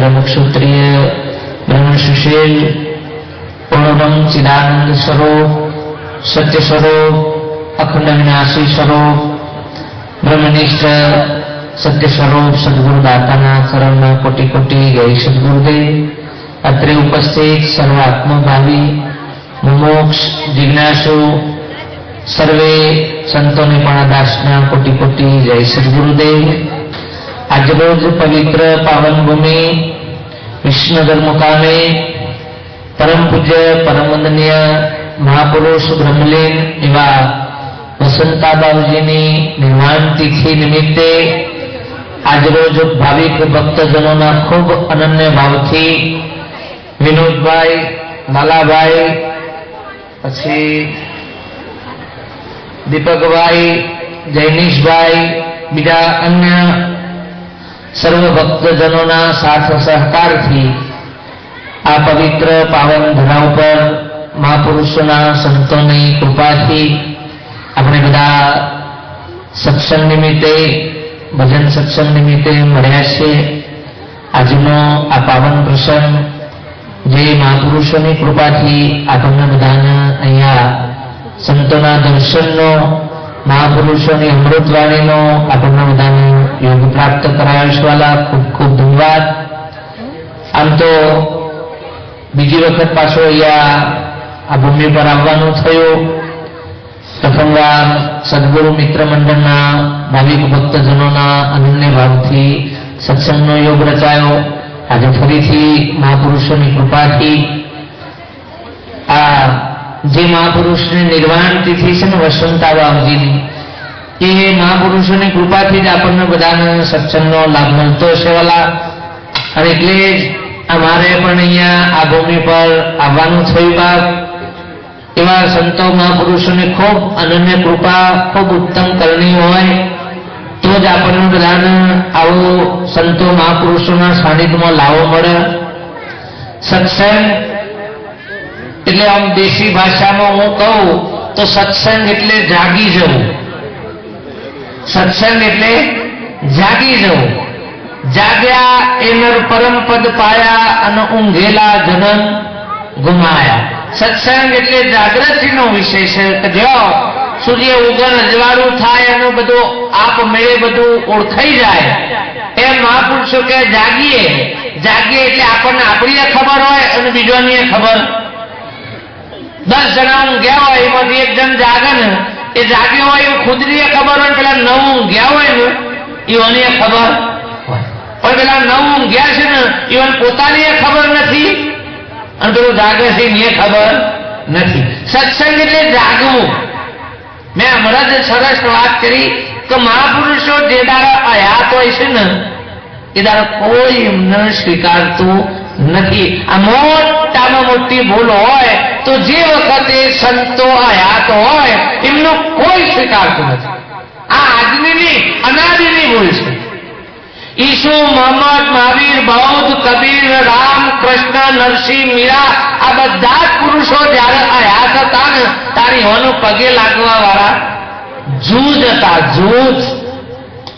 ब्रह्मक्षत्रिय ब्रह्मशुशेल पूर्णम चिदानंद स्वरूप सत्य स्वरूप अखंड विनाशी स्वरूप ब्रह्मनिष्ठ सत्य स्वरूप सद्गुरुदाताना चरण कोटि कोटि जय सद्गुरुदेव। अत्रे उपस्थित सर्व आत्मभावी मुमोक्ष जिज्ञासु सर्वे संतों ने दासना कोटि कोटि जय सद्गुरुदेव। आज रोज पवित्र पावन भूमि विष्णुनगर मुकामे परम पूज्य परम वंदनीय महापुरुष ब्रह्मलीन एवा वसंताबाबूजी निर्वाण तिथि निमित्ते आज रोज भाविक भक्तजनों खूब अनन्य भावथी विनोदभाई लालाभाई पछी दीपकभाई जैनीशभाई बीजा अन्य सर्व भक्तजनों साथ सहकार थी आ पवित्र पावन धराव पर महापुरुषों संतों की कृपा थी अपने बधा सत्संग निमित्ते भजन सत्संग निमित्ते मळ्या छे। आजनो आ पावन प्रसंग जे महापुरुषों की कृपा थी आपने बधाने अहींया संतोना दर्शननो महापुरुषों की अमृतवाणीनो आपने बधाने योग प्राप्त कराववाला खूब खूब धन्यवाद। आम तो बीजी वखत पाछो अहींया आ भूमि पर आववानुं थयुं। प्रथमवार सद्गुरु मित्र मंडळना भाविक भक्तजनोना अनन्य भावथी सत्संगनो योग रचायो। आज फरीथी महापुरुषोनी कृपाथी आ जे महापुरुषनी निर्वाण तिथि छे वसंता बाबूजीनी ए महापुरुषोनी कृपाथी ज आपणे बधाने सत्संगनो लाभ मळतो छे वाला। अने એટલે જ અમારે પણ અહીંયા આ ભૂમિ પર આવવાનું થયું બાપ। एवा संतो महापुरुषों खूब अनन्य कृपा खूब उत्तम करनी होय तो ज आपणे बधाने आवो संतो महापुरुषों सानिध्य में लावो मळे। सत्संग एटले आम देशी भाषा में हूँ कहूँ तो सत्संग एटले जागी जवुं। सत्संग एटले जागी जवुं। जाग्या ए नर परम पद पाया अने ऊंघेला जनन गुमाया। सत्संग एटले जागृतिनो विषय छे के जो सूर्य उगन अजवाळुं थाय अने बधुं आपमेळे बधुं ओळखाई जाय ए महापुरुषो के जागीए। जागीए एटले आपणे आपणीए खबर होय अने बीजोनीए खबर। 10 जणा ઊંઘ્યા હોય એમાંથી એક જણ જાગે ને એ જાગ્યો હોય એ ખુદરીએ ખબર હોય પેલા 9 ઊંઘ્યા હોય ને ઈઓને ખબર હોય પણ પેલા 9 ઊંઘ્યા છે ને ઈઓને પોતાનીએ ખબર નથી અને પેલો જાગે છે એને ખબર નથી। સત્સંગ એટલે જાગવું। મેં હમણાં જ સરસ વાત કરી કે મહાપુરુષો જે દાડા હયાત હોય છે ને એ દાડા કોઈ એમને સ્વીકારતું નથી। આ મોટામાં મોટી ભૂલ હોય तो जे वखते संतो हयात होय एमनो कोई स्वीकारतो नथी। आ आजनी अनादिनी भूल छे। ईसु मोहम्मद महावीर बौद्ध कबीर राम कृष्ण नरसिंह मीरा आ बधा पुरुषो ज्यारे हयात हता ने तारी होनो पगे लागवा वाळा जूज हता जूज।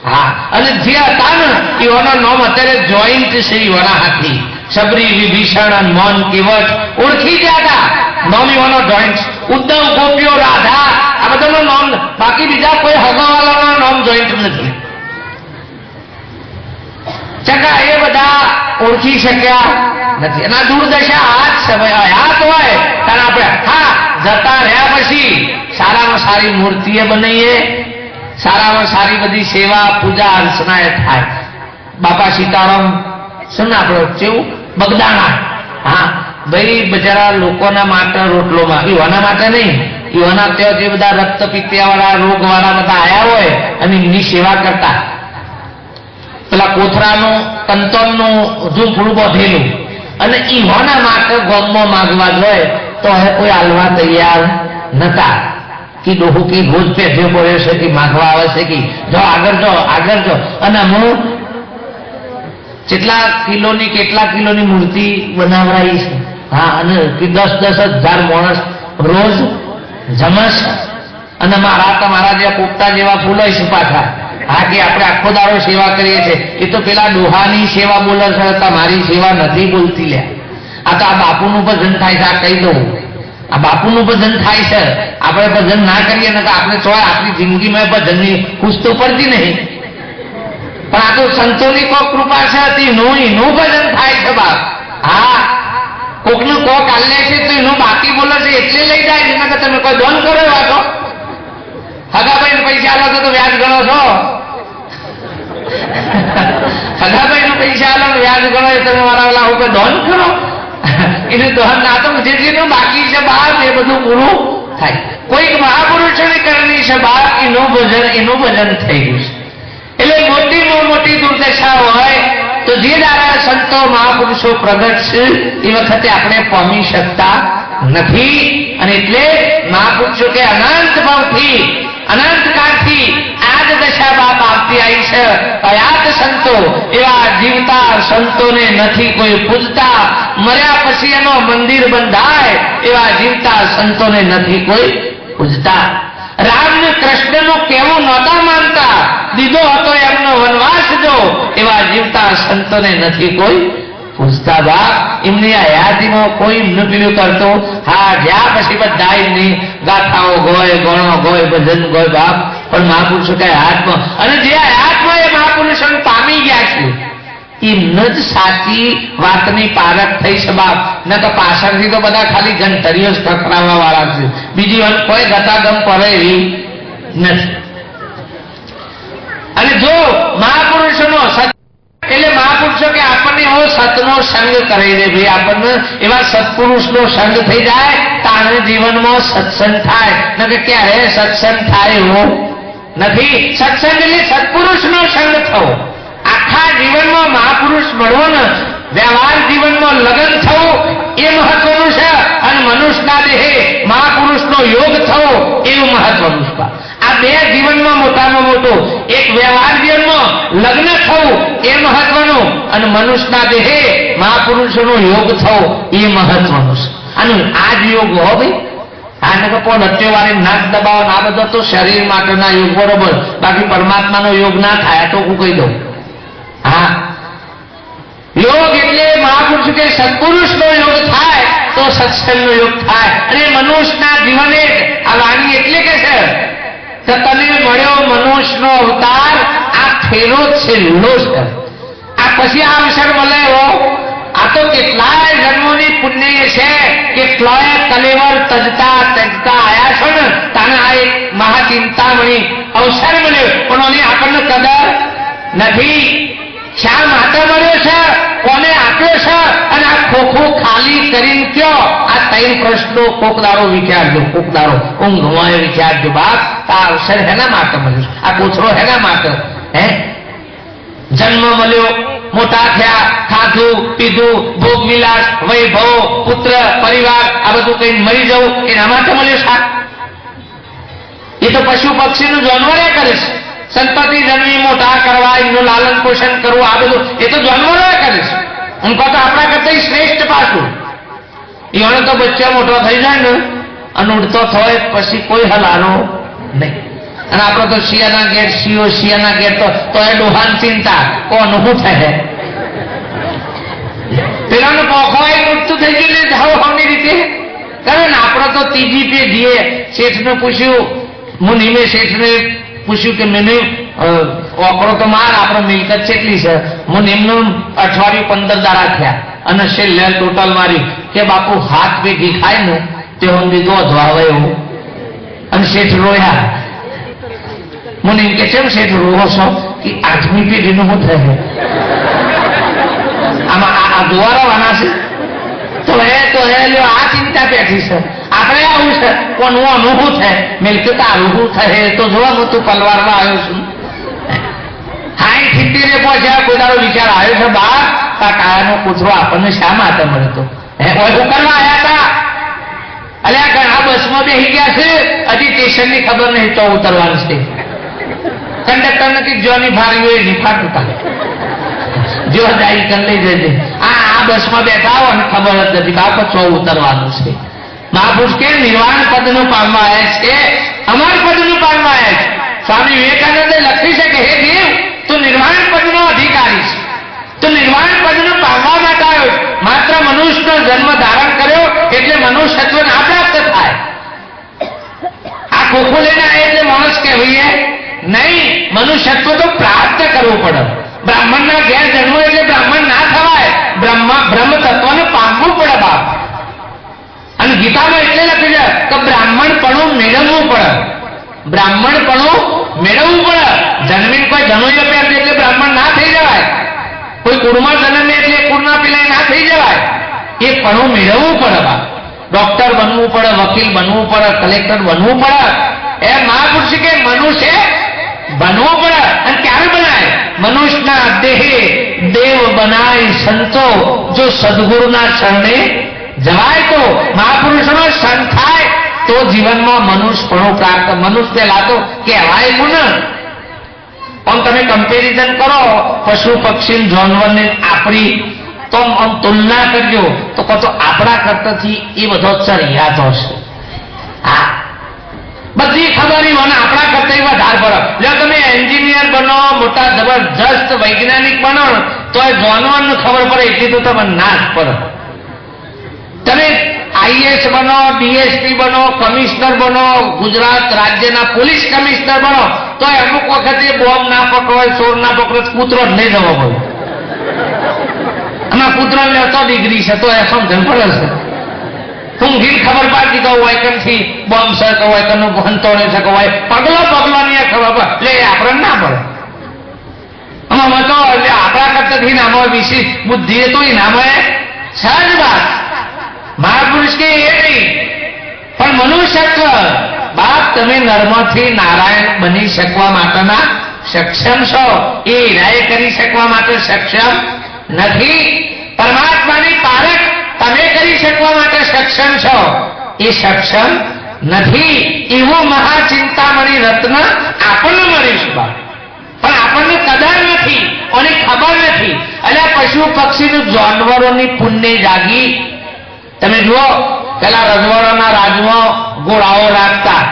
हाँ अने जे हता ने ईओनो नाम अत्यारे जॉइंट छे ईओना हाथी सबरी विभीषण मौन केवट ओळखी जाता नामी वाला जॉइंट उद्धव गोपियो राधा आ बधानो नाम बाकी बीजा कोई हगावालानो नाम जॉइंट नथी। चका ए बधा ओळखी शक्या नथी। एना दुर्दशा आज समय हयात होय त्याने आपणे हाँ जता रह्या पछी सारामां सारी मूर्तिए बनाईए सारामां सारी बधी सेवा पूजा अर्चना ए थाय। बापा सीताराम सुन आपणे केवुं बगदाणा हाँ भाई बजारा लोकोना माटे रोटलो में युवाना माटे नहीं युवाना ते जे बधा रक्तपित्तिया वाला रोग वाला बधा आया होय अने एमनी सेवा करता पेला कोथरानो कंतोमनो झूंपड़ुं बांधेलुं अने युवाना माटे गाममां मागवा जोय तो हे कोई आलवा तैयार नता कि डोहू की भोज पेठे पड़े छे कि मागवा आवे छे कि जो आगर जो अने हूँ કેટલા કિલોની કેટલા કિલોની મૂર્તિ બનાવરાઈ છે। हाँ अने कि 10-10 हज़ार माणस रोज जमस अने मारा तमारा जे पोपटा जेवा फूल है पाछा હા કે આપણે આખો દાડો સેવા કરીએ છીએ, એ તો પેલા ડોહાની સેવા બોલે છે, તમારી સેવા નથી બોલતી લ્યા. આ તો આ બાપુનું ભજન થાય છે, આ કહી દઉં, આ બાપુનું ભજન થાય છે. આપણે ભજન ના કરીએ ને તો આપણે ચોય આપણી જિંદગીમાં ભજનની ખુશ તો પડતી નહીં. પણ આ તો સંતોની કોક કૃપા છે, એનું ભજન થાય છે બાપ. હા, કોકનું કોક આલે છે તો એનું બાકી બોલે છે એટલે લઈ જાય છે, કે તમે કોઈ દોન કરો વાતો હગાભાઈ પૈસા આલો તો વ્યાજ ગણો છો. હગાભાઈ નું પૈસા આલો વ્યાજ ગણો એ તમે મારા ઓલા હું કોઈ દોન કરો. એનું દોન ના તો જેટલું બાકી છે બાપ એ બધું પૂરું થાય. કોઈક મહાપુરુષોની કરણી છે બાપ, એનું ભજન થઈ ગયું છે. એટલે મોટી દુર્દશા હોય તો જે દાડા સંતો મહાપુરુષો પ્રગટ છે એ વખતે આપણે પામી શકતા નથી. અને એટલે મહાપુરુષો કે અનંત ભાવથી અનંત કાળથી આ જ દશા બાપ આવતી આવી છે. કયાત સંતો એવા જીવતા સંતોને નથી કોઈ પૂજતા, મર્યા પછી એનો મંદિર બંધાય એવા જીવતા સંતોને નથી કોઈ પૂજતા. રામ ને કૃષ્ણ નું કેવું નહોતા માનતા, દીધો હતો એમનો વનવાસ જો એવા જીવતા સંતોને નથી કોઈ પૂછતા બાપ. એમની આ યાદીમાં કોઈ એમનું પીલું કરતો. હા, જ્યાં પછી બધા એમની ગાથાઓ ગોય, ગણો ગોય, ભજન ગોય બાપ. પણ મહાપુરુષો કઈ હાથમાં, અને જે હાથમાં એ મહાપુરુષો પામી ગયા છે એમને જ સાચી વાતની પારખ થઈ છે બાપ. ન તો પાછળથી તો બધા ખાલી ગંતરીઓ જ ખખડાવવા વાળા છે, બીજી વાત કોઈ ગતાગમ પડે એવી નથી. અને જો મહાપુરુષોનો એટલે મહાપુરુષો કે આપણને એવો સતનો સંગ કરી દે ભાઈ, આપણને એવા સત્પુરુષનો સંગ થઈ જાય તારે જીવનમાં સત્સંગ થાય. ન કે ક્યારે સત્સંગ થાય એવો નથી. સત્સંગ એટલે સત્પુરુષનો સંગ થવો. આખા જીવનમાં મહાપુરુષ મળવો ને વ્યવહાર જીવનમાં લગ્ન થવું એ મહત્વનું છે, અને મનુષ્યના દેહે મહાપુરુષનો યોગ થવો એવું મહત્વનું છે. આ બે જીવનમાં મોટામાં મોટું, એક વ્યવહાર જીવનમાં લગ્ન થવું એ મહત્વનું, અને મનુષ્યના દેહે મહાપુરુષોનો યોગ થવો એ મહત્વનું છે. અને આ જ યોગ હો ભાઈ. આને તો કોઈ રટ્યોવાળી નાક દબાવો, આ બધો તો શરીર માટેના યોગ બરોબર, બાકી પરમાત્માનો યોગ ના થાય તો હું કહી દઉં. હા, યોગ એટલે મહાપુરુષ કે સત્પુરુષનો યોગ થાય તો સત્સંગનો યોગ થાય. અને મનુષ્યના જીવને આ વાણી એટલે કે છે કે તને મળ્યો મનુષ્યનો અવતાર, આ ફેરો છેલ્લો છે. આ પછી આ અવસર મળે એવો આ તો કેટલાય જન્મોની પુણ્ય છે, કેટલાય કલેવર તજતા આયા છો ને તાને આ એક મહાચિંતામણી અવસર મળ્યો, પણ એની આપણને કદર નથી. શા માટે મળ્યો છે, કોને આપ્યો છે, અને આ ખોખું ખાલી કરીને કયો? આ ત્રણ પ્રશ્નો કોકદારો વિચારજો, કોકદારો ઊંઘમાં વિચારજો બાપ. આ અવસર હેના માટે મળ્યો, આ કોથળો હેના માટે? હે, જન્મ મળ્યો, મોટા થયા, ખાધું પીધું, ભોગ વિલાસ, વૈભવ, પુત્ર પરિવાર આ બધું કઈ મરી જવું એના માટે મળ્યો છે? એ તો પશુ પક્ષીનું જાનવરે કરે છે. સંતતિ જન્મી મોટા કરવા, એમનું લાલન પોષણ કરવું, આ બધું એ તો જાનવરો કરે છે. ઉનકો તો આપણા કરતા શ્રેષ્ઠ પાછું. એનો તો બચ્ચો મોટો થઈ જાય ને અને ઉડતો થાય પછી કોઈ હલાનો નહીં. અને આપણે તો શિયાના ઘેર શિયાના ઘેર તો એ ડોહાન ચિંતા કોનું શું થાય. પેલાનું પોખવાય ઉડતું થઈ ગયું ને જાવ હવની રીતે કરે ને. આપણે તો ત્રીજી પેઢીએ શેઠને પૂછ્યું, હું નિમે શેઠને પૂછ્યું કે મેને ઓકળો તો માર આપણે મિલકત કેટલી છે? હું એમનું અઠવાડિયું 15 દાડા થયા અને છેલ્લે ટોટલ મારી કે બાપુ હાથ ભેગી ખાય ને તે હું દીધો ધોવા એવું. અને શેઠ રોયા. મને એમ કે કેમ શેઠ રોવો છો? કે 8મી પેઢીનું શું થાય આમાં આ ધોવારવાના છે તો હે લ્યો આ ચિંતા બેઠી છે. આપણે આવું છે કોનું અનુભવ થાય મિલકત આવું થાય તો જોવા તું પલવારમાં આવ્યો છું. 60-70 પહોંચ્યા કોઈ તારો વિચાર આવ્યો છે બાપ આ કાયાનો કૂતરો આપણને શા માટે મળતો? હે શું કરવા આવ્યા હતા? અલ્યા ઘણા બસમાં બેસી ગયા છે, હજી સ્ટેશનની ખબર નહીં તો ઉતરવાનું છે. કંડક્ટર નથી જોની ફારી હોય એની ફાટ ઉતારે જો જાય કર લઈ જજે. આ બસમાં બેઠા હો અને ખબર જ નથી બાપ છો ઉતરવાનું છે. મહાપુરુષ કે નિર્વાણ પદનું પામવા આવ્યા છે, અમર પદનું પામવા આવ્યા છે. સ્વામી વિવેકાનંદે લખ્યું છે કે હે જીવ, તું નિર્વાણ પદનો અધિકારી છે, તું નિર્વાણ પદને પામવા માટે આવ્યો, માત્ર મનુષ્યનો જન્મ ધારણ કર્યો એટલે મનુષ્યત્વ ના પ્રાપ્ત થાય. આ ખોખું લઈને આવે એટલે માણસ કહેવાય નહીં, મનુષ્યત્વ તો પ્રાપ્ત કરવું પડે. બ્રાહ્મણના ઘેર જન્મ એટલે બ્રાહ્મણ ના થવાય, બ્રહ્મ તત્વને પામવું પડે બાપ. અને ગીતામાં એટલે લખ્યું છે કે બ્રાહ્મણપણું મેળવવું પડે, બ્રાહ્મણપણું મેળવવું પડે. જન્મીને કોઈ ધનુય પહેરશે એટલે બ્રાહ્મણ ના થઈ જવાય, કોઈ કુળમાં જન્મે એટલે કુળના પેલા ના થઈ જવાય. એ પણું મેળવવું પડે બાપ. ડોક્ટર બનવું પડે, વકીલ બનવું પડે, કલેક્ટર બનવું પડે. એ મહાપુરુષ કે મનુષ્ય બનવું પડે. અને ક્યારે બનાય? મનુષ્યના દેહે દેવ બનાય સંતો, જો સદગુરુના ચરણે જવાય તો મહાપુરુષનો સંત થાય તો જીવનમાં મનુષ્યપણું પ્રાપ્ત. મનુષ્ય પેલા તો કહેવાય ગુણ. પણ તમે કમ્પેરિઝન કરો પશુ પક્ષી જાનવરને આપણી, તો આમ તુલના કરજો તો કહો તો આપણા કરતાથી એ બધો ચરિયાતો છે. હા, બધી ખબર મને આપણા કરતા વધારે પડે. જો તમે એન્જિનિયર બનો, મોટા જબરજસ્ત વૈજ્ઞાનિક બનો તો એ જાનવરને ખબર પડે એટલી તો તમને ના જ પડે. તમે આઈએસ બનો, ડીએસપી બનો, કમિશનર બનો, ગુજરાત રાજ્યના પોલીસ કમિશનર બનો તો અમુક વખતે બોમ્બ ના પકડો, ચોર ના પકડો, કૂતરો જ લઈ જવો પડે. આમાં કૂતરો લેતો ડિગ્રી છે તો એ સમજણ પડે છે. ઊંઘી ખબર પાડતી તો હોય કંથી બોમ્બ છે કે હોય કનો ભંતોડે છે કે હોય પગલો પગલાની ખબર પડે એટલે આપણે ના પડે. આમાં તો આપણા કરતાથી નામો વિશેષ બુદ્ધિ તો એ નામે સહજ વાત. મહાપુરુષ કે એ નહીં, પણ મનુષ્યત્વ બાપ તમે નર્મથી નારાયણ બની શકવા માટેના સક્ષમ છો, એ રાય કરી શકવા માટે સક્ષમ નથી. પરમાત્માની પારખ તમે કરી શકવા માટે સક્ષમ છો, એ સક્ષમ નથી. એવું મહાચિંતામણી રત્ન આપણને મળીશું પણ આપણને કદર નથી અને ખબર નથી. એટલે પશુ પક્ષી જાનવરોની પુણ્ય જાગી. તમે જુઓ પેલા રજવાડાના રાજમાં ઘોડાઓ રાખતા,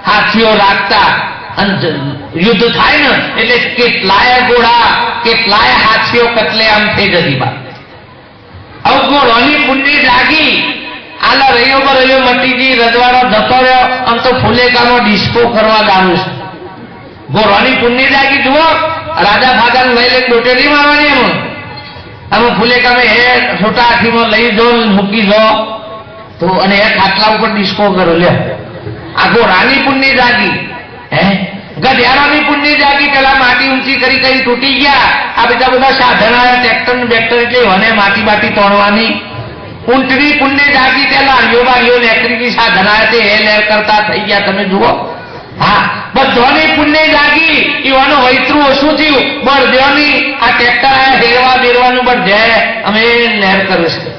હાથીઓ રાખતા, અને યુદ્ધ થાય ને એટલે કેટલાય ઘોડા કેટલાય હાથીઓ કતલેઆમ થઈ જતી બા. હવે ઘોડોની પુણ્ય જાગી. આલા રહીઓ પર રહીઓ મટીજી રજવાડો જતો રહ્યો, આમ તો ફુલેકાનો ડિસ્કો કરવા ગાવું છે. ઘોડોની પુણ્ય જાગી. જુઓ રાજા ફાગા લઈ લઈ ડોટેરી મારવાની એમ અમે ફુલેકામે હે છોટા હાથીમાં લઈ જો મૂકી જો તો અને એ ખાટલા ઉપર ડિસ્કો કરો લે. આ ઘોડાની પુણ્ય જાગી. હે ગઢિયારાની પુણ્ય જાગી. પેલા માટી ઊંચી કરી કરી તૂટી ગયા. આ બધા સાધન આવ્યા, ટ્રેક્ટર ને બેક્ટર એટલે અને માટી બાટી તોડવાની. ઊંટની પુણ્ય જાગી. પેલા હરિયો બારીઓ લેકરીની સાધન આવ્યા તે એ લેર કરતા થઈ ગયા. તમે જુઓ હા બધાની પુણ્ય જાગી. એવાનું વૈતરું ઓછું થયું. બળદેવની આ ટ્રેક્ટર આવ્યા હેરવા બેરવાનું બધે અમે લહેર કરે છે.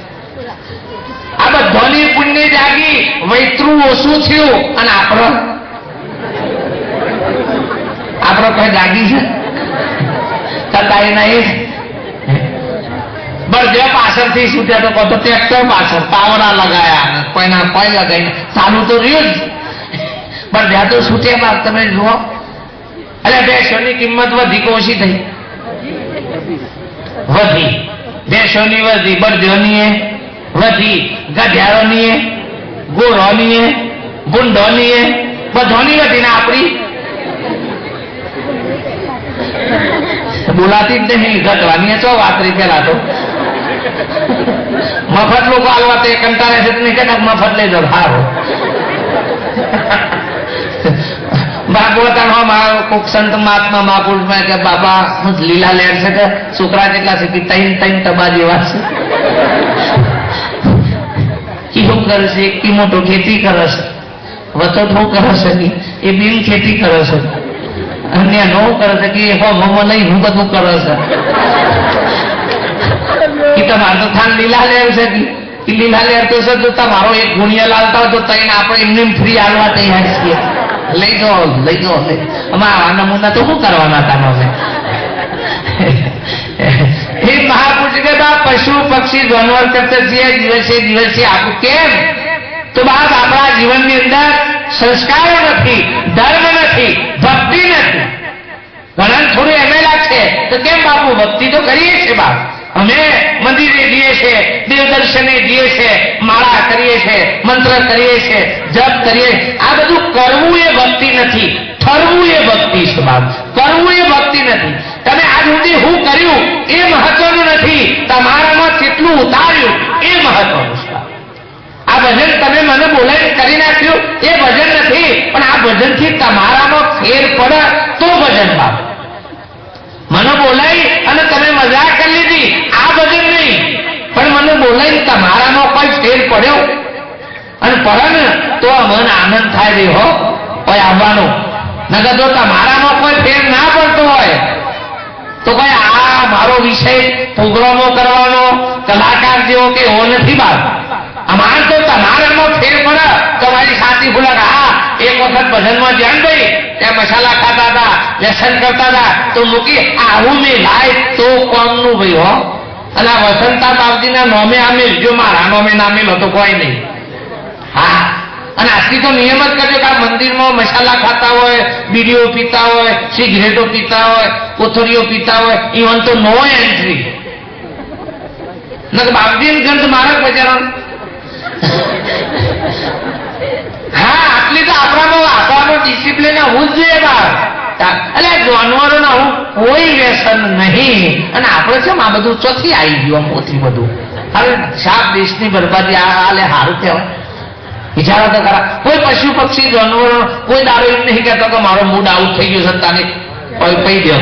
આ બધાની પુણ્ય જાગી, વૈતરું ઓછું થયું. અને આપણો કઈ જાગી છે છતાંય નહીં. બળદેવ પાછળથી છૂટ્યા તો કહો ટ્રેક્ટર પાછળ પાવડા લગાયા, કોઈના કોઈ લગાવીને ચાલુ તો રહ્યું જ. પણ જ્યાં તો છૂટ્યા બાદ તમે જુઓ એટલે ભેંસોની કિંમત વધી કે ઓછી થઈ? વધી. ભેંસોની વધી, બળદેવની વધી, ગધેડોની, ઘોડોની, ગુંડોની, બધાની વધી ને આપણી બોલાતી જ નહીં. ઘટવાની ચો વાતરી પેલા તો મફત લોકો આલવા તે કંટાળે છે નહીં કે મફત લઈ જાવ સારું. ભાગવતમાં કોક સંત મહાત્મા મહાપુરુષમાં કે બાબા હું લીલા લેર છે કે છોકરા કેટલા છે કે ત્રણ ટબા જેવા છે. શું કરે છે? એક મોટો ખેતી કરે છે, વતો શું કરે છે કે એ બિન ખેતી કરે છે, અન્ય નો કરે છે કે હોમ લઈ હું બધું કરે છે. કે તમારે તો થાન લીલા લેર છે કે લીલા લેર તો છે. તમારો એક ગુણિયા લાલતા હોય તો તઈને આપણે એમને ફ્રી આવવા તૈયાર છીએ. લઈ જાઓ લઈ જાઓ. આવા નમૂના તો શું કરવાના હતા? એ મહાપુરુષ કે પશુ પક્ષી જાનવર કરતા દિવસે દિવસે આપણું કેમ તો બાપ આપણા જીવનની અંદર સંસ્કારો નથી, ધર્મ નથી, ભક્તિ નથી. ઘણા થોડું એમ લાગશે તો કેમ બાપુ ભક્તિ તો કરીએ છીએ બાપ, અમે મંદિરે જઈએ છીએ, દેવદર્શને જઈએ છીએ, માળા કરીએ છીએ, મંત્ર કરીએ છીએ, જપ કરીએ. આ બધું કરવું એ ભક્તિ નથી, ઠરવું એ ભક્તિ છે બાપ. કરવું એ ભક્તિ નથી. તમે આજ સુધી હું કર્યું એ મહત્વનું નથી, તમારામાં કેટલું ઉતાર્યું એ મહત્વનું છે. આ ભજન તમે મને બોલાવી કરી નાખ્યું એ ભજન નથી, પણ આ ભજનથી તમારામાં ફેર પડે તો ભજન બાપ. મને બોલાવી અને તમે મજા કરી લીધી આ ભજન નહીં, પણ મને બોલાવી તમારામાં કોઈ ફેર પડ્યો અને પડે ને તો મન આનંદ થાય રે હો કોઈ આવવાનો. નકર જો તમારામાં કોઈ ફેર ના પડતો હોય તો કોઈ આ મારો વિષય પ્રોગ્રામો કરવાનો કલાકાર જેવો કે એવો નથી બાપ. અમાર તો તમારામાં ફેર પડે. તમારી સાચી ભૂલક હા એક વખત ભજનમાં ધ્યાન દઈ ત્યાં મસાલા ખાતા હતા, વ્યસન કરતા હતા તો મૂકી આવું મેં લાય તો કોમનું ભાઈ હો. અને આ વસંતા બાપજીના નોમે આમેલ જો મારા નોમે નામેલ હતો કોઈ નહીં. હા અને આજથી તો નિયમ જ કરજો કે આ મંદિરમાં મસાલા ખાતા હોય, બીડીઓ પીતા હોય, સિગરેટો પીતા હોય, કોથળીઓ પીતા હોય, ઇવન તો નો એન્ટ્રી. બાપજી ગંધ મારા બજાર. હા આટલી તો આપણામાં ડિસિપ્લિન હોવું જ જોઈએ બાપ. એટલે જાનવરોના હું કોઈ વ્યસન નહીં. અને આપણે છે આ બધું ચોથી આવી ગયું મોથી બધું. હવે સાપ દેશની બરબાદી આલે સારું કહેવાય. વિચારો તો ખરા. કોઈ પશુ પક્ષી જાનવરો કોઈ દાડો એમ નહીં કહેતો કે મારો મૂડ આઉટ થઈ ગયો સત્તાને કહી દો.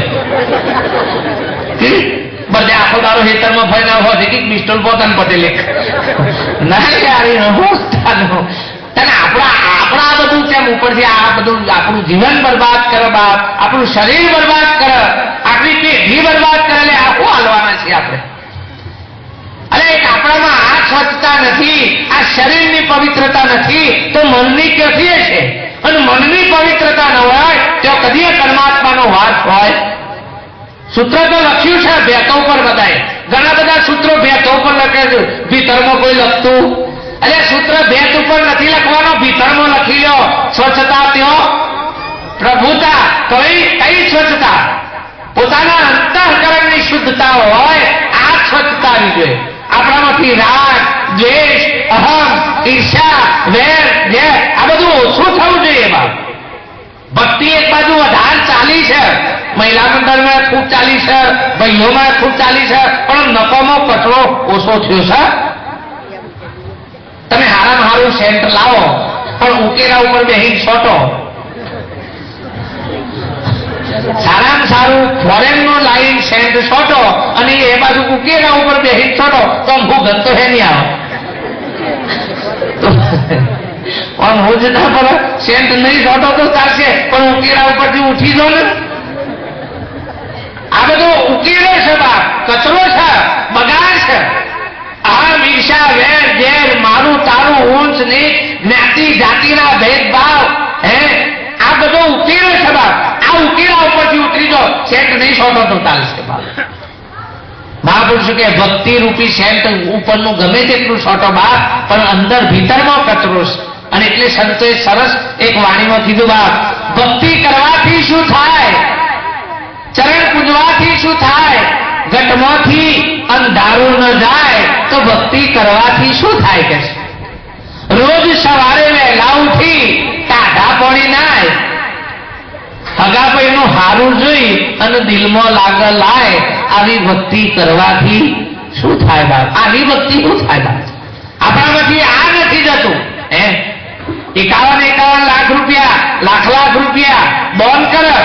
બધે આખો દાડો હેતરમાં ફરીને હોય કે પિસ્ટોલ પોતાને પટેલે ના યાર તને આપણા બધું કેમ ઉપરથી આ બધું આપણું જીવન બરબાદ કરે બાપ, આપણું શરીર બરબાદ કરે, આપણી પેઢી બરબાદ કરે. એટલે આખું હાલવાના છીએ આપણે. અરે એક આપણામાં આ સ્વચ્છતા નથી, આ શરીરની પવિત્રતા નથી તો મનની ક્યાંથી છે? અને મનની પવિત્રતા ન હોય તો કદી પરમાત્માનો વાસ હોય? સૂત્ર તો લખ્યું છે ભેતો ઉપર બધાય. ઘણા બધા સૂત્રો ભેતો ઉપર લખે છે, ભીતરમાં કોઈ લખતું. એટલે સૂત્ર ભેત ઉપર નથી લખવાનો, ભીતરમાં લખી લો. સ્વચ્છતા ત્યો પ્રભુતા. કઈ સ્વચ્છતા? પોતાના અંતઃકરણની શુદ્ધતા હોય આ સ્વચ્છતા આવી જોઈએ. આપણામાંથી રાગ, દ્વેષ, અહમ, ઈર્ષા, વેર, ઝેર આ બધું ઓછું થવું જોઈએ બાપ. ભક્તિ એક બાજુ વધારે ચાલી છે, મહિલા મંડળમાં ખૂબ ચાલી છે, ભાઈઓમાં ખૂબ ચાલી છે, પણ નફામાં કચરો ઓછો થયો છે. તમે હારામાં હારું સેન્ટ લાવો પણ ઉકેરા ઉપર બેહીને છોટો. સારામાં સારું ફોરેનનો લાઈન સેન્ટ છોટો અને એ બાજુ ઉકેરા ઉપર બેહીને છોટો તો હું ગંતો હે નહીં આવે. પણ હું જ ના પડે સેન્ટ નહીં છોટો તો ચાલશે, પણ ઉકેરા ઉપરથી ઉઠી દો ને. આ બધો ઉકેલો છે બાપ, કચરો છે, બગાડ છે. અહમ, ઈર્ષા, વેર, ઝેર, મારું તારું, ઊંચ નીચ, જ્ઞાતિ જાતિના ભેદભાવ, આ બધો ઉકેલો છે બાપ. આ ઉકેલા ઉપરથી ઉતરી દો, સેન્ટ નહીં છોટો તો ચાલશે બાપ. મહાપુરુષ કે ભક્તિ રૂપી સેન્ટ ઉપરનું ગમે તેટલું છોટો બાપ, પણ અંદર ભીતરમાં કચરો છે. અને એટલે સંતોએ સરસ એક વાણીમાં કીધું બાપ, ભક્તિ કરવાથી શું થાય? ચરણ પૂજવાથી શું થાય? ઘટમાંથી અંધારું ન જાય તો ભક્તિ કરવાથી શું થાય? કે રોજ સવારે વહેલા ઉઠી ટાઢા પડી નાય, હગાભાઈનું હારું જોઈ અને દિલમાં લાગે લાય, આવી ભક્તિ કરવાથી શું થાય બાપ? આવી ભક્તિ શું થાય બાપ? આપણામાંથી આ નથી જતું. 51 લાખ રૂપિયા, લાખ રૂપિયા બોન કરે,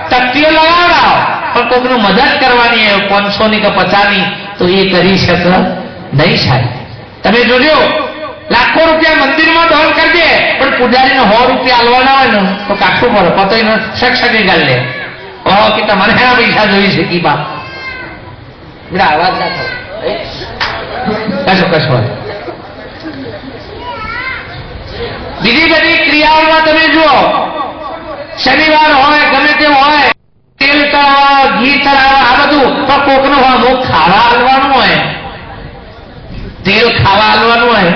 ટકીઓ લગાવડાવો, પણ કોઈનું મદદ કરવાની 500 ની કે 50 ની તો એ કરી શકે નહીં સાહેબ. તમે જોજો લાખો રૂપિયા મંદિરમાં દાન કરજે, પણ પૂજારીને 100 રૂપિયા આલવાના હોય ને તો કાઠું પડે, પતો સક્ષકી ગાલ લે. ઓહો કે તમારે એના પૈસા જોઈ છે કી બાપ. અવાજ ના થાય કશું. બીજી બધી ક્રિયાઓમાં તમે જુઓ, શનિવાર હોય ગમે તે હોય, તેલ ચડાવો, ઘી ચડાવો, આ બધું તો કોકનું હોય. અમુક ખાવા હાલવાનું હોય, તેલ ખાવા હાલવાનું હોય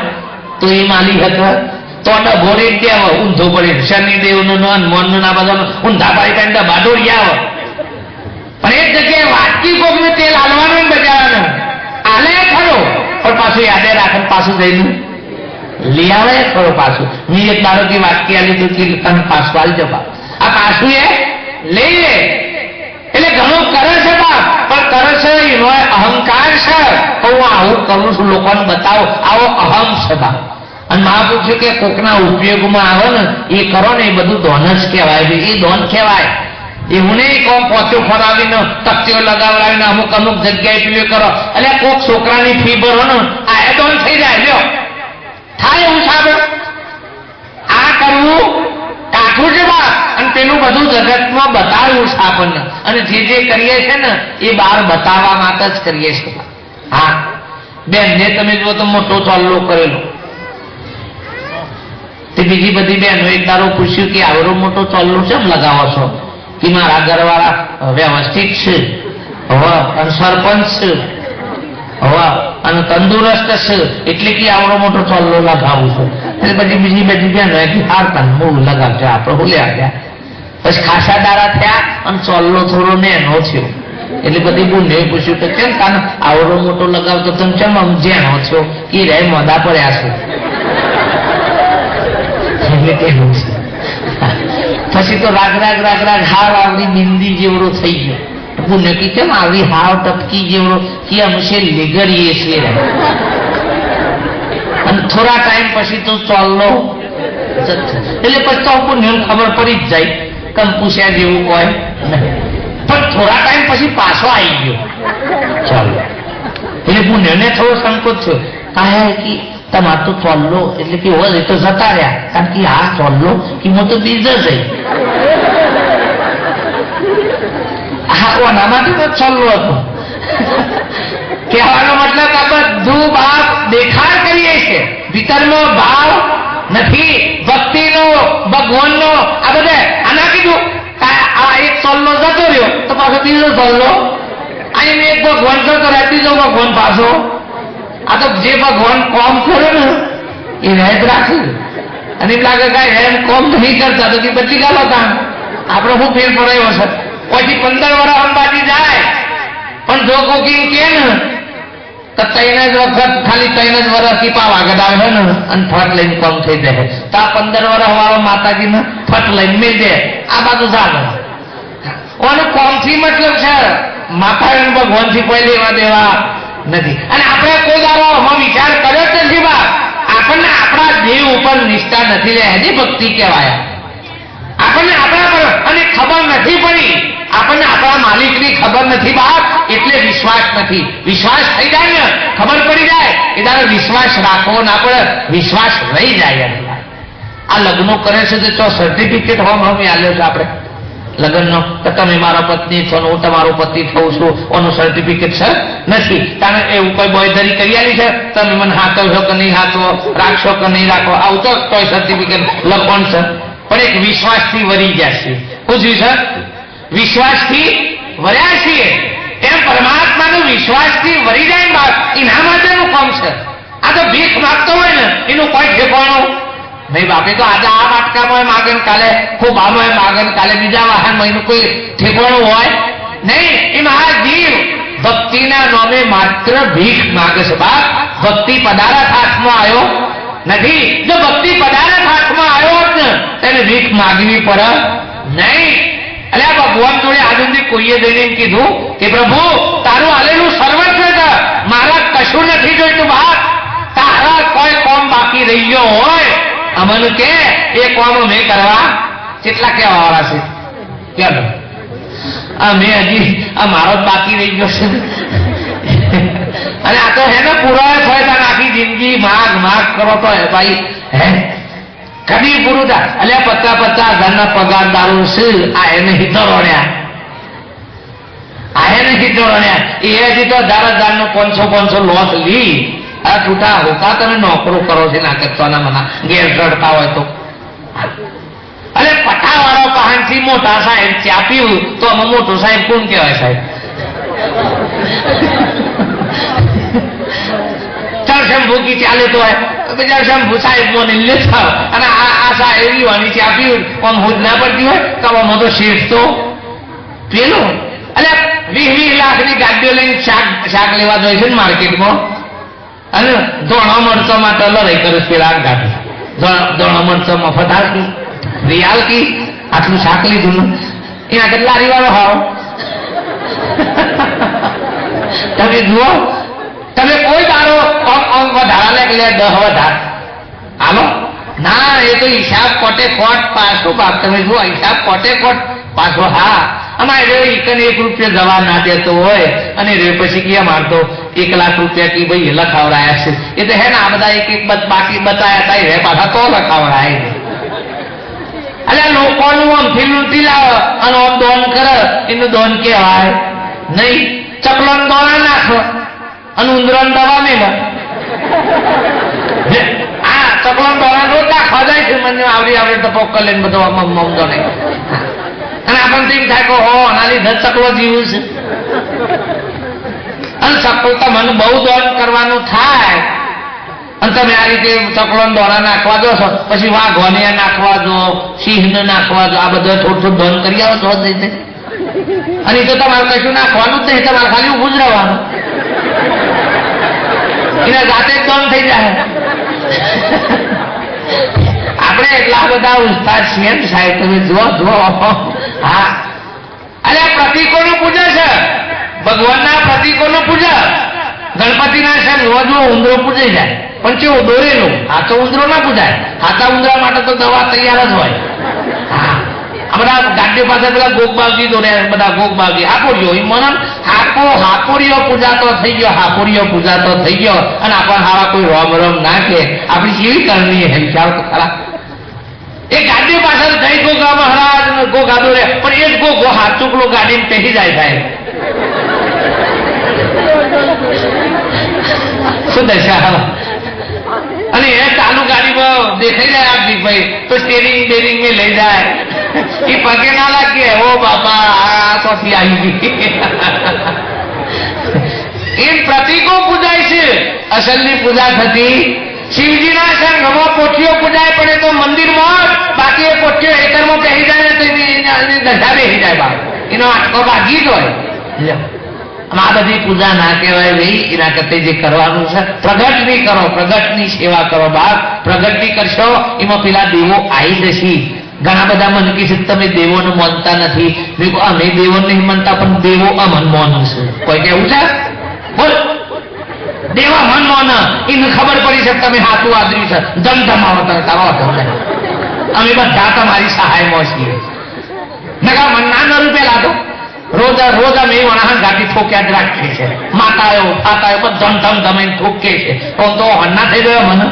તો એ માલિક હતો, તો ડભો રેટ દે આવે ઊંધો પડી શનિદેવનું મોનનું ના બધાનું ઊંધા પાડી કાઢી બાદોડી આવે પણ એક જગ્યાએ વાટકી કોકને તેલ હાલવાનું બજાવાનું આલે ખરો પણ પાછું યાદે રાખે પાછું જઈને લઈ આવે ખરો પાછું મેં એક દારૂથી વાટકી આલી તો તમે પાછું આવી જવા આ પાછું એ લઈ લે એટલે ઘણું કરે છે બાપ પણ કરે છે એનો અહંકાર છે હું આવું કરું છું લોકોને બતાવો આવો અહમ છે બાપ અને મહાપુરુષે કે કોકના ઉપયોગમાં આવે ને એ કરો ને એ બધું ધોન જ કહેવાય એ ધોન કહેવાય એવું નહીં કોમ પોચો ફરાવીને તકતીઓ લગાવડાવીને અમુક અમુક જગ્યાએ પીલું કરો એટલે કોક છોકરાની ફી ભરો ને આ એ ધોન થઈ જાય લ્યો થાય એવું સાંભળો આ કરવું કાઠું છે બાપ અને પેલું બધું જગતમાં બતાવ્યું છે આપણને અને જે કરીએ છે ને એ બહાર બતાવવા માટે જ કરીએ છીએ હા બેન જે તમે જો તો મોટો ચોલ્લો કરેલો તે બીજી બધી બહેનો એક દારો પૂછ્યું કે આવડો મોટો ચોલ્લો કેમ લગાવો છો કે મારા ઘરવાળા વ્યવસ્થિત છે અને સરપંચ છે અને તંદુરસ્ત છે એટલે કે આવડો મોટો ચોલ્લો લગાવું છું એટલે પછી બીજી બધી બહેનો કે હારતા હું લગાવજો આપણે ભૂલ્યા ગયા પછી ખાસા દારા થયા અને ચોલ્લો થોડો નેનો થયો એટલે બધી બુને પૂછ્યું કે કેમ તાને આવડો મોટો લગાવતો તમે કેમ જેનો છો કે રે મોદા પડ્યા છે પછી તો રાગ હાવ આવડી બિંદી જેવડો થઈ ગયો પુણ્ય કે કેમ આવી હાવ ટપકી જેવડો કે હંશે લેગરીએ છીએ અને થોડા ટાઈમ પછી તો ચોલ્લો એટલે પછી તો પુણ્ય ખબર પડી જ જાય કમ પૂછ્યા જેવું હોય પણ થોડા ટાઈમ પછી પાછો આવી ગયો ચાલો એટલે પુણ્યને થોડો સંકોચ થયો કાહે કે તમારે તો ચોલ્લો એટલે કે હોય તો જતા રહ્યા કારણ કે આ ચોલ્લો કે હું તો બીજ જઈ હા કોના માટે તો ચોલ્લો હતો કહેવાનો મતલબ આ બધું બાપ દેખાડ કરીએ છે ભીતરનો ભાવ નથી ભક્તિનો ભગવાનનો આ બધા આના કીધું આ એક ચોલ્લો જતો રહ્યો તો પાછો બીજો ચોલ્લો અહીં એક ભગવાન જતો રહ્યા બીજો ભગવાન પાછો આ તો જે ભગવાન કોમ કરે ને એ રહેત રાખ્યું અને એમ લાગે કે એમ કોમ નહીં કરતા તો કે બચી ગયો હતા આપણે શું ફેર પડાયો છે પછી 15 વર્ષ અંબાજી જાય પણ જો કોકિંગ કે ને તો 3 જ વખત ખાલી 3 જ વર્ષથી પાવાગઢ આવે ને અને ફટ લઈને કોમ થઈ જાય તો આ 15 વર્ષ વાળો માતાજીને ફટ લઈને મેં દે આ બાજુ જાગે ઓને કોમથી મતલબ છે માતા ભગવાનથી કોઈ લેવા દેવા નથી અને આપણે કોઈ દારો વિચાર કર્યો જ નથી બાપ આપણને આપણા દેવ ઉપર નિષ્ઠા નથી લે હજી ભક્તિ કહેવાય આપણને આપણા પર અને ખબર નથી પડી આપણને આપણા માલિકની ખબર નથી બાપ એટલે વિશ્વાસ નથી વિશ્વાસ થઈ જાય ને ખબર પડી જાય એ તારે વિશ્વાસ રાખવો ના પડે વિશ્વાસ રહી જાય આ લગ્નો કરે છે તો સર્ટિફિકેટ હોમ આલ્યો છે આપણે લગ્નનો કે તમે મારા પત્ની છો હું તમારો પતિ થઉં છું ઓનું સર્ટિફિકેટ છે નથી કારણ એવું કોઈ બોયધરી કરી આલી છે તમે મને હાથવશો કે નહીં હાથવો રાખશો કે નહીં રાખો આવું તો કોઈ સર્ટિફિકેટ લખવાનું છે પણ એક વિશ્વાસથી વરી ગયા છે પૂછ્યું છે વિશ્વાસથી વર્યા છીએ એમ પરમાત્માનો વિશ્વાસથી વરી જાય બાદ એના માટેનું કામ છે આ તો ભીખ માગતો હોય ને એનું કોઈ ઠેકાણું નહીં બાપે તો આજે આ વાટકામાં માગે કાલે ખૂબ આમાં માગે કાલે બીજા વાહનમાં એનું કોઈ ઠેકાણું હોય નહીં એમાં આ જીવ ભક્તિના નામે માત્ર ભીખ માગે છે બાપ ભક્તિ પદાર્થ હાથમાં આવ્યો નથી જો ભક્તિ પદાર્થ હાથમાં આવ્યો હોત ને તેને ભીખ માગવી પડે નહીં એટલે ભગવાન જોડે આજ સુધી કોઈએ જઈને એમ કીધું કે પ્રભુ તારું આલેલું સર્વસ્વ છે મારા કશું નથી જોઈતું બાપ તારા કોઈ કોમ બાકી રહી ગયો હોય અમને કે એ કોમ મેં કરવા કેટલા કેવા વાળા છે કેમ આ મેં હજી આ મારો જ બાકી રહી ગયો છે અને આ તો હે ને પુરાય થાય ત્યાં આખી જિંદગી માગ માગ કરો તો ભાઈ હે કદી પૂરું થાય એટલે 50,000 પગારદારો છે આ એને હિતોરણ્યા એ હજી તો 1000 500 લોસ લી આ છૂટા હોતા તમે નોકરો કરો છે ના કરતા મને ઘેર ચડતા હોય તો અરે પટાવાળો પહાણથી મોટા સાહેબ ચા પીવું તો અમે મોટો સાહેબ કોણ કહેવાય સાહેબ ચરસમ ભૂકી ચાલે તો હોય બીજા શંભુ સાહેબ મને લેતા અને આ સાહેબ એવી વાની ચા પીવું આમ હોજ ના પડતી હોય કવામાં તો શેઠ તો પેલો એટલે 20 લાખની ગાડીઓ લઈને શાક લેવા જાય છે ને માર્કેટમાં અને ધોળો મરચો માટે લડાઈ કરે પેલા ગાડી ધોળો મરચો મફત આવતી રિયાલ કી આટલું શાક લીધું એના કેટલા લારીવાળો હાવ તમે જુઓ તમે કોઈ દારો વધારા લે 10 વધાર હાલો ના એ તો હિસાબ કોટે કોટ પાછો બાપ તમે જુઓ હિસાબ કોટે કોટ પાછો હા અમારે એકને 1 રૂપિયા જવા ના દેતો હોય અને રે પછી કે મારતો 1 લાખ રૂપિયા કી ભાઈ લખાવડાયા છે એ તો હે ને આ બધા એક બાકી બતાયા હતા રે પાછા તો લખાવડાય અલ્યા લોકોનું આમ ફીલું ટીલાવ અને આમ દોન કરે એનું દોન કહેવાય નહીં ચકલોન દોણા નાખો અને ઉંદરોન દવા મેં હા ચકલોન દોણા રોજ નાખવા જાય છે મને આવડી તો પોક લઈને બધો મમતો નહીં અને આપણને એમ થાય કે હો આના લીધે ચકલો જીવું છે અને ચકલો તો મને બહુ દોન કરવાનું થાય અને તમે આ રીતે ચકલોન દોરા નાખવા દો છો પછી વાઘોને નાખવા દો સિંહને નાખવા દો આ બધું થોડું દોન કરી આવો તો જ રીતે અને તો તમારે કશું નાખવાનું જ નહીં તમારે ખાલી ઊભું જ રહેવાનું એના જાતે જ દોન થઈ જાય આપણે એટલા બધા ઉસ્તાદ છીએ ને સાહેબ તમે જુઓ હા અરે પ્રતિકોનું પૂજા છે ભગવાનના પ્રતિકોનું પૂજા ગણપતિના છે રોજ ઉંદરો પૂજાઈ જાય પણ કેવું દોરેલું આ તો ઉંદરો ના પૂજાય હાથા ઉંદરા માટે તો દવા તૈયાર જ હોય હા આ બધા ગાડી પાસે પેલા ગોગબાવજી દોર્યા બધા ગોગબાવજી હાકોરીઓ એ મનન હાકોરીઓ પૂજા તો થઈ ગયો હાકોરીઓ પૂજા તો થઈ ગયો અને આપણ હાવા કોઈ રોમ રોમ ના કે આપણી કેવી કરણી હે ખ્યાલ તો ખરા એ ગાડી પાછળ જઈ ગોગા મહારાજ ગોગા દોરે પણ એ જ ગોગો હાથ ચૂકલો ગાડીને પહેરી જાય સાહેબ શું દશા અને એ ચાલુ ગાડીમાં દેખાઈ જાય આપજીભાઈ તો સ્ટેરિંગ બેરિંગ ને લઈ જાય એ પગે ના લાગે ઓ બાપા આ તોથી આવી ગઈ એમ પ્રતિકો પૂજાય છે અસલની પૂજા થતી શિવજીના સંઘમાં પોઠીઓ પૂજાય પડે તો મંદિરમાં બાકી એ પોઠીઓ એકરમાં પહેરી જાય તો એની દશા બેસી જાય બાપ એનો આટકો ભાગી જ હોય આ બધી પૂજા ના કહેવાય ભાઈ એના કરતા જે કરવાનું છે પ્રગટની કરો પ્રગટની સેવા કરો બાપ પ્રગટની કરશો એમાં પેલા દેવો આવી જશે ઘણા બધા મન કે છે તમે દેવોને માનતા નથી અમે દેવો નહીં માનતા પણ દેવો અમન માનું છે કોઈ કેવું છે બોલ દેવા મન માન એને ખબર પડી છે તમે હાથું આદર્યું છે ધમધમાવો તારો અમે બધા તમારી સહાયમાં છીએ નકા મનના રૂપિયા લાદો રોજ અમે વણાહન ગાડી ઠોક્યા જ રાખીએ છે માતાઓ ફાતાઓ બધો ધમધમાઈને ઠોકે છે તો હન્ના થઈ ગયો મને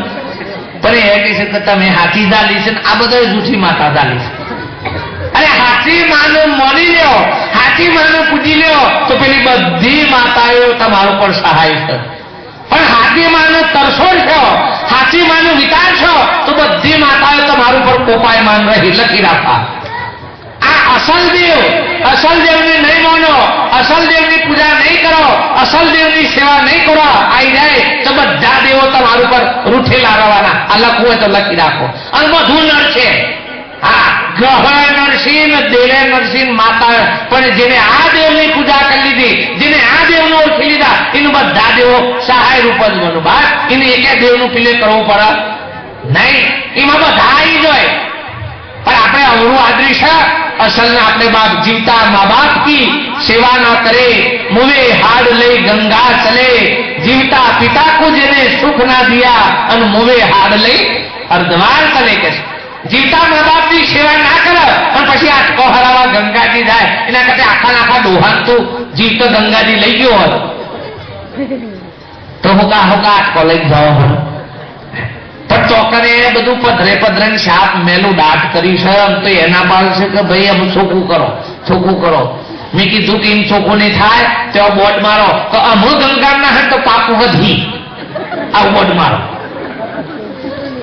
પણ એ કહે છે કે તમે હાથી ઝાલી છે આ બધો જૂઠી માતા ઝાલી છે અરે હાથી માનું માની લ્યો હાથી માનું પૂજી લ્યો તો પેલી બધી માતાઓ તમારું પર સહાય છે પણ હાથી માનું તરસો છો હાથી માનું વિચાર છો તો બધી માતાઓ તમારું પર કોપાયમાન રહી લખી રાખવા આ અસલ દેવને નહીં માનો અસલ દેવની પૂજા નહીં કરો અસલ દેવની સેવા નહીં કરો આવી જાય તો બધા દેવો તમારું પર રૂઠેલા રહેવાના આ લખવું હોય તો લખી રાખો અને બધું નરશે હા ગ્રહ નરસિંહ દેવે નરસિંહ માતા પણ જેને આ દેવની પૂજા કરી લીધી જેને આ દેવને ઓળખી લીધા એનું બધા દેવો સહાય રૂપ જ બનવું બાદ એને એકે દેવનું પીલે કરવું પડે નહીં એમાં બધા આવી જાય पर આપણે અવરું આદરી છે અસલ આપણે બાપ જીવતા મા બાપ की सेवा न करे मुवे हाड़ ले गंगा चले जीवता पिता को जिने सुख ना दिया अन मुवे हाड़ ले अर्धवार चले के जीवता मા બાપ की सेवा ना करे पण પછી આટકો હરાવા ગંગાજી જાય એના કરતા આખા આખા દોહાન તો જીવતો ગંગાજી લઈ ગયો હોત તો હોકા આટકો લઈ જાવ પણ ચોકરે બધું પધરે શાપ મેલું દાટ કરી છે તો એના બાદ છે કે ભાઈ આમ ચોખ્ખું કરો મેં કીધું કે એમ ચોખ્ખું નહીં થાય તો બોર્ડ મારો તો અમુ ગંગા ના હે તો પાપ વધી આ બોર્ડ મારો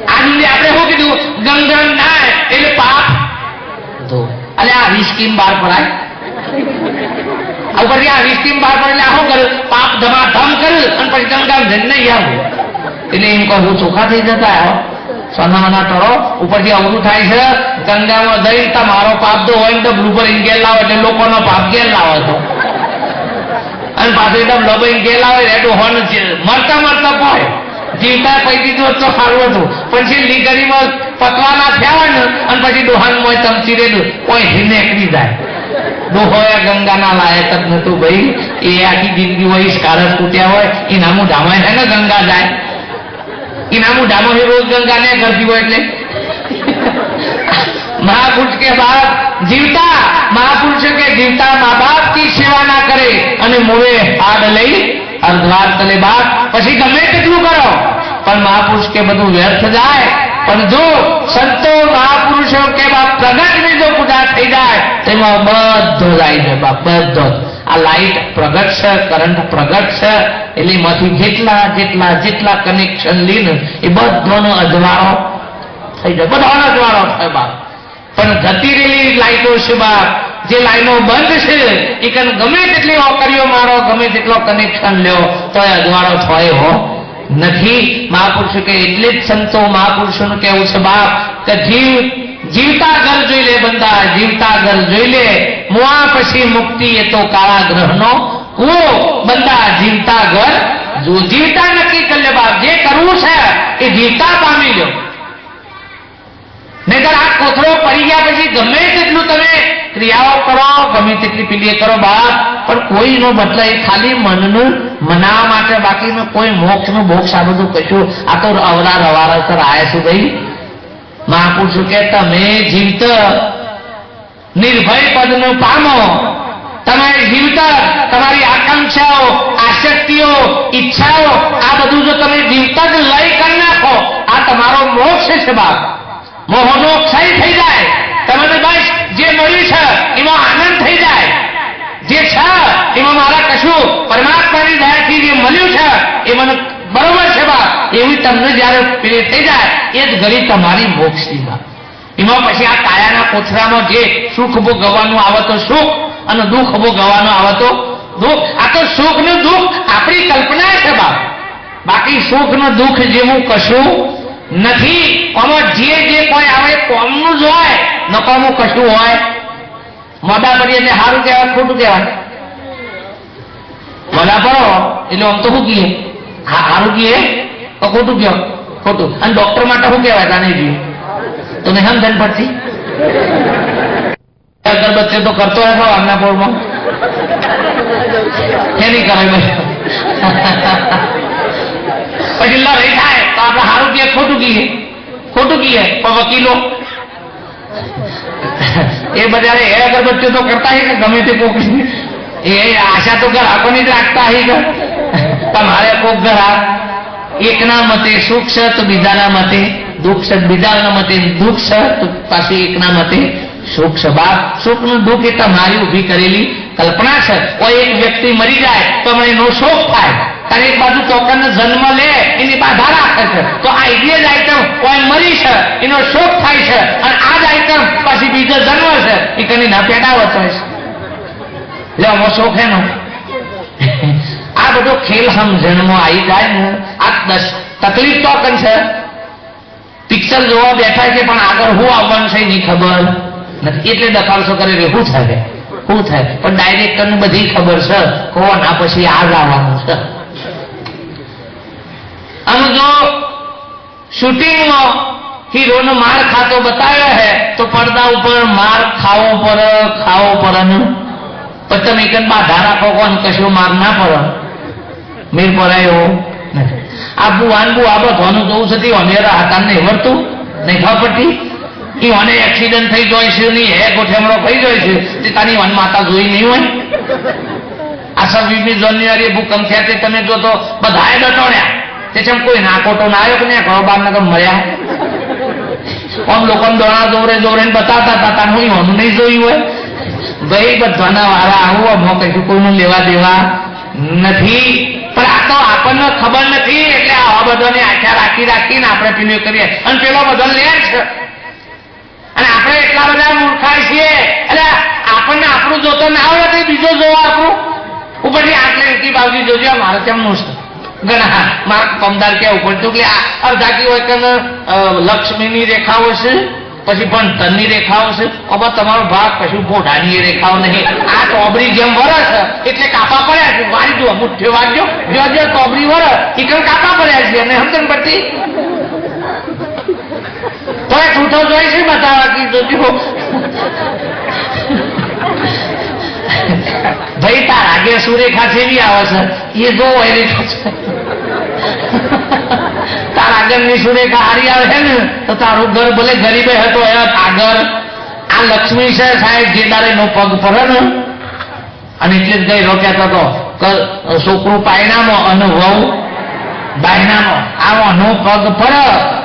આજે આપણે શું કીધું ગંગા ના એટલે પાપ તો અલે આ સ્કીમ બહાર પડાય આ ઉપર આ સ્કીમ બહાર પડે એટલે શું કરે પાપ ધમાધમ કરે અને પછી ગંગા જઈને નહીં આવું એટલે એમ કહું ચોખ્ખા થઈ જતા સોનાના ટરો ઉપરથી અવરું થાય છે ગંગામાં જઈ તમારો પાપ તો હોય ને તો બ્લુબર ઇંગેલ લાવો એટલે લોકોનો પાપ ગેલ લાવો છો અને પાછું એકદમ લબાઈ ગેલ આવે રેડો હોન મરતા મરતા હોય જીવતા પૈકી તો સારું હતું પછી લીગરીમાં પતવાના થયા હોય ને અને પછી ડોહાનમાં ચમચી રેડું કોઈ નીકળી જાય ડોહોયા ગંગાના લાયક જ નતું ભાઈ એ આખી જિંદગી હોય સ્કારસ તૂટ્યા હોય ઇનામું ધામાય છે ને ગંગા જાય ઇનામું ધામો રોજ ગંગા ને કરતી હોય એટલે महापुरुष के बाद जीवता महापुरुष के जीवता माँ बाप की सेवा ना करे અને મોવે હાડ લઈ અર્ધવાર તલે બાપ પછી ગમે તેટલું કરો પણ મહાપુરુષ કે બધું વ્યર્થ જાય પણ જો સંતો મહાપુરુષો કે બાપ પ્રગટ ની જો પૂજા થઈ જાય તેમાં બધો જાય છે બાપ બધો આ લાઈટ પ્રગટ છે કરંટ પ્રગટ છે એટલે માંથી જેટલા જેટલા જેટલા કનેક્શન લઈને એ બધોનો અજવાળો થઈ જાય બધાનો અજવાળો થાય બાપ પણ જતી રહેલી લાઈટો છે બાપ જે લાઈનો બંધ છે એ ગમે તેટલી ઓકરીઓ મારો ગમે તેટલો કનેક્શન લ્યો તો એ અજવાળો થાય હો નથી મહાપુરુષો કે એટલે જ સંતો મહાપુરુષોનું કહેવું છે બાપ કે જીવતા ઘર જોઈ લે બંદા જીવતા ઘર જોઈ લે મુઆ પછી મુક્તિ એ તો કાળા ગ્રહનો કુવો બંદા જીવતા ઘર જો જીવતા નક્કી કરી લે બાપ જે કરવું છે એ જીવતા પામી લો નહીતર આ કોથળો પડી ગયા પછી ગમે તેટલું તમે ક્રિયાઓ કરો ગમે તેટલી પીલીએ કરો બાપ પણ કોઈનો બદલ એ ખાલી મનનું મનાવવા માટે બાકીનું કોઈ મોક્ષનું મોક્ષ આ બધું કશું આ તો અવરા રવારા ઉપર આવ્યા છું ભાઈ મહાપુરુષો કે તમે જીવત નિર્ભય પદનું પામો તમારી જીવત તમારી આકાંક્ષાઓ આસક્તિઓ ઈચ્છાઓ આ બધું જો તમે જીવત જ લઈ કરી નાખો આ તમારો મોક્ષ છે બાપ મોહનો ક્ષય થઈ જાય તમને બસ જે મળ્યું છે એમાં આનંદ થઈ જાય જે છે એમાં મારા કશું પરમાત્માની દયાથી જે મળ્યું છે એ મને બરોબર છે બા એવી તમને જયારે પ્રેરિત થઈ જાય એ જ ઘડી તમારી મોક્ષની બા એમાં પછી આ કાયાના કોથળામાં જે સુખ ભોગવવાનું આવે તો સુખ અને દુઃખ ભોગવવાનું આવે તો દુઃખ આ તો સુખ ને દુઃખ આપણી કલ્પના છે બા બાકી સુખ ને દુઃખ જેવું કશું નથી આમાં જે જે કોઈ આવે કોમનું જ હોય નકામું કશું હોય મોડા પડીએ એટલે સારું કહેવાય ખોટું કહેવાય મોડા પડો એટલે આમ તો શું કહીએ સારું કહીએ તો ખોટું કહેવાય ખોટું અને ડોક્ટર માટે શું કહેવાય તાને જોઈએ તો નહીં સમજણ પડતી અગરબત્તી તો કરતો હોય આમના પોળમાં કે નહીં કરાય ભાઈ પછી લડાઈ થાય તો આપણે સારું કહીએ ખોટું કહીએ પણ વકીલો એ બધા એ અગરબત્તીઓ તો કરતા હોય કે ગમે તે કોક એ આશા તો ગ્રાહકોની જ રાખતા હોય કે તમારે કોક ગ્રાહક એકના મતે સુખ છે તો બીજાના મતે દુઃખ છે બીજાના મતે દુઃખ છે તો પાછું એકના મતે સુખ છે બાપ સુખ નું દુઃખ એ તમારી ઉભી કરેલી કલ્પના છે કોઈ એક વ્યક્તિ મરી જાય તો મને એનો શોક થાય અને એક બાજુ ચોકન જન્મ લે એની બાધા રાખે છે તો આ જ આઈટમ કોઈ મરી છે એનો શોક થાય છે અને આ જ આઈટમ પછી બીજો જન્મ છે એ કની ના પેડાવત હોય છે લે આમાં શોખ એનો આ બધો ખેલ સમજણમાં આવી જાય ને આ તકલીફ ચોકન છે પિક્ચર જોવા બેઠા છે પણ આગળ હું આવવાનું છે એની ખબર નથી એટલે દખાડશો કરે કે શું થાય શું થાય પણ ડાયરેક્ટર ને બધી ખબર છે કોણ આ પછી આ જ આવવાનું છે અને જો શૂટિંગમાં હીરોનો માર ખાતો બતાવ્યો હે તો પડદા ઉપર માર ખાવો પડે ને પછી તમે એક બાધા રાખો કોણ કશું માર ના પડે મેર પડાયો આ બુવાન આ બધું જોવું છે અનેરા હતા ને વર્તું નહીં ખબર પડતી એ મને એક્સિડન્ટ થઈ જાય છે નહીં હે ગોઠેમડો થઈ જાય છે તે તારી વન માતા જોઈ નહીં હોય આ 26મી જાન્યુઆરી ભૂકંપ થયા તે તમે જો તો બધાએ દટોણ્યા તે જેમ કોઈ નાકોટો ના આવ્યો કે ને ઘરો બાર નગર મળ્યા આમ લોકો દોડા દોરે બતાવતા હતા તાર હું હોનું નહીં જોયું હોય ભાઈ બધાના વાળા આવું અમો કશું કોઈનું લેવા દેવા નથી પણ આ તો આપણને ખબર નથી એટલે આવા બધાને આખા રાખીને આપણે પેલું કરીએ અને પેલો બધો લે છે અને આપણે એટલા બધા મૂર્ખાય છીએ એટલે આપણને આપણું જોતો ના આવડે તો બીજો જોવો આપણું ઉપરથી આટલે રીતિ બાજુ જોજો મારે કેમનું છે ઘણા માર્ક પમદાર કેવું પડતું કે અડધાકી હોય કે લક્ષ્મીની રેખાઓ છે, પછી પણ ધનની રેખાઓ છે. હવે તમારો ભાગ કશું પોઢાની રેખાઓ નહીં. આ ટોબરી જેમ વરસ એટલે કાપા પડ્યા છે. વારી દો મુઠ્ઠે વારજો, જો ટોબરી વરસ એ કાપા પડ્યા છે. અને સમજણ પડતી તો એ છૂટો જોઈ છે બતાવવા કીધું ભાઈ તાર આગે સુરેખા જેવી આવે છે એ જો હોય રેખા છે. તાર આગળની સુરેખા હારી આવે છે ને તો તારું ઘર ભલે ગરીબે હતો આગળ આ લક્ષ્મી છે સાહેબ જે તારે નો પગ પડે ને અને એટલે જ ગઈ રોક્યા હતો છોકરું પાયણામાં અને વહુ બાયણામાં આવો નો પગ પડે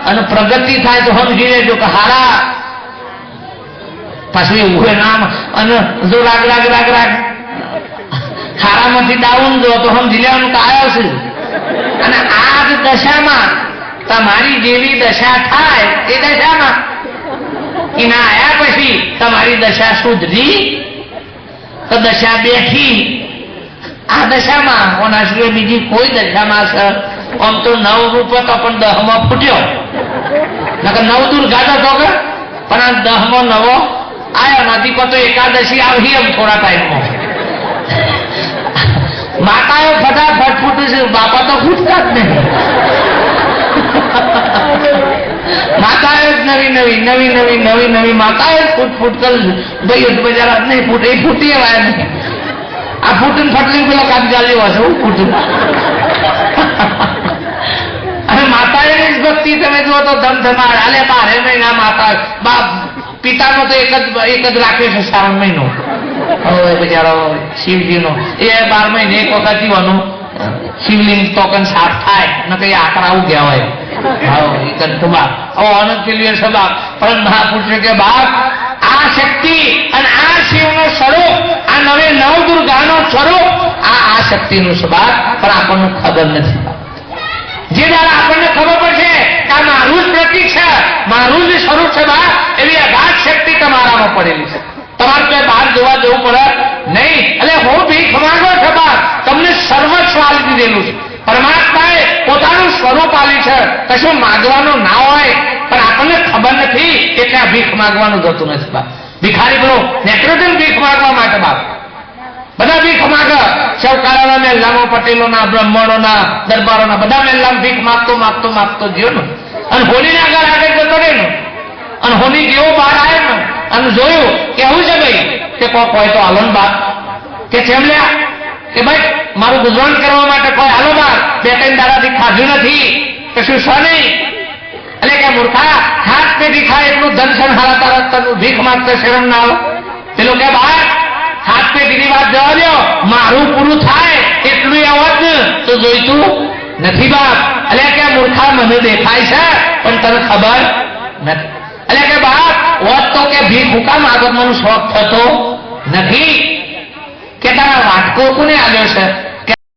અને પ્રગતિ થાય તો સમજી લેજો કે હારા પાછું એવું નામ અને જો રાગ રાગ રાગ રાગ ખારામાંથી ડાઉન જો તો સમજી લેવાનું કે આવ્યો છે. અને આ જ દશામાં તમારી જેવી દશા થાય એ દશામાં એના આયા પછી તમારી દશા સુધરી તો દશા બેઠી આ દશામાં કોના સિવાય બીજી કોઈ દશામાં છે. આમ તો 9 રૂપ હતો પણ 10માં ફૂટ્યો, નકર 9 દૂર ગાતો હતો કે પણ આ 10માં નવો આયા નથી. તો એકાદશી આવી એમ થોડા ટાઈમમાં માતાઓ ફટાફટ ફૂટે છે, બાપા તો ફૂટતા જ નહીં. માતાએ નવી નવી નવી નવી નવી નવી માતાએ ફૂટ ફૂટ કરું છું. ભાઈ બજાર નહીં ફૂટે એ ફૂટી એવાય નહીં. આ ફૂટને ફટલી પેલો કાપી ચાલ્યો હશે હું ફૂટું. અને માતાની જ ભક્તિ તમે જુઓ તો ધમધમાડ હાલે 12 મહિના માતા બાપ પિતાનો તો એક જ રાખે છે શ્રાવણ મહિનો. હવે બિચારો શિવજીનો એ 12 મહિને એક વખત જીવાનું શિવલિંગ ટોકન સાફ થાય ન કઈ આકરા ઉગ્યા હોય. પણ મહાપુરુષ કે બાપ આ શક્તિ અને આ શિવનું સ્વરૂપ આ 9 દુર્ગાનું સ્વરૂપ આ શક્તિનું સ્વભાવ પણ આપણને ખબર નથી. જે દાડા આપણને ખબર પડશે કે આ મારું જ પ્રતીક છે, મારું જ સ્વરૂપ છે બાપ, એવી અગાધ શક્તિ તમારામાં પડેલી છે. તમારે તો બહાર જોવા જવું પડે નહીં. એટલે હું ભીખ માંગો છો બાપ, તમને સર્વસ્વ આલી દીધેલું છે. પરમાત્માએ પોતાનું સ્વરૂપ આલ્યું છે. કશું માગવાનું ના હોય પણ આપણને ખબર નથી એટલે આ ભીખ માંગવાનું જતું નથી બાપ. ભિખારી બનો નેત્રોજન ભીખ માંગવા માટે બાપ બધા ભીખ માંગે. સૌકારોના મેલ્લામાં, પટેલોના, બ્રાહ્મણોના, દરબારોના બધા મેલ્લામાં ભીખ માગતો માગતો માગતો ગયો ને અને હોલીને આગળ જતો રહે ને અને હોલી જેવો બહાર આવે ને અને જોયું કેવું છે ભાઈ કે કોક હોય તો હાલો ને બાપ કે કેમ લ્યા કે ભાઈ મારું ગુજરાન કરવા માટે કોઈ હાલો બાર 2-3 દાડાથી ખાધું નથી કશું છે નહીં. એટલે કે મૂર્ખા હાથ પેઢી ખાય એટલું ધન સંહારા તારા ભીખ માંગતો શરમ ના આવે. પેલો કે બાપ હાથ પેઢીની વાત જવા દો, મારું પૂરું થાય એટલું આવત તો જોઈતું નથી બાપ. એટલે કે મૂર્ખા મને દેખાય છે પણ તને ખબર નથી. એટલે કે બાપ હોત તો કે ભીખ હુકામ આગમનો શોખ થતો નથી. કે તારા વાટકો કોને આવ્યો છે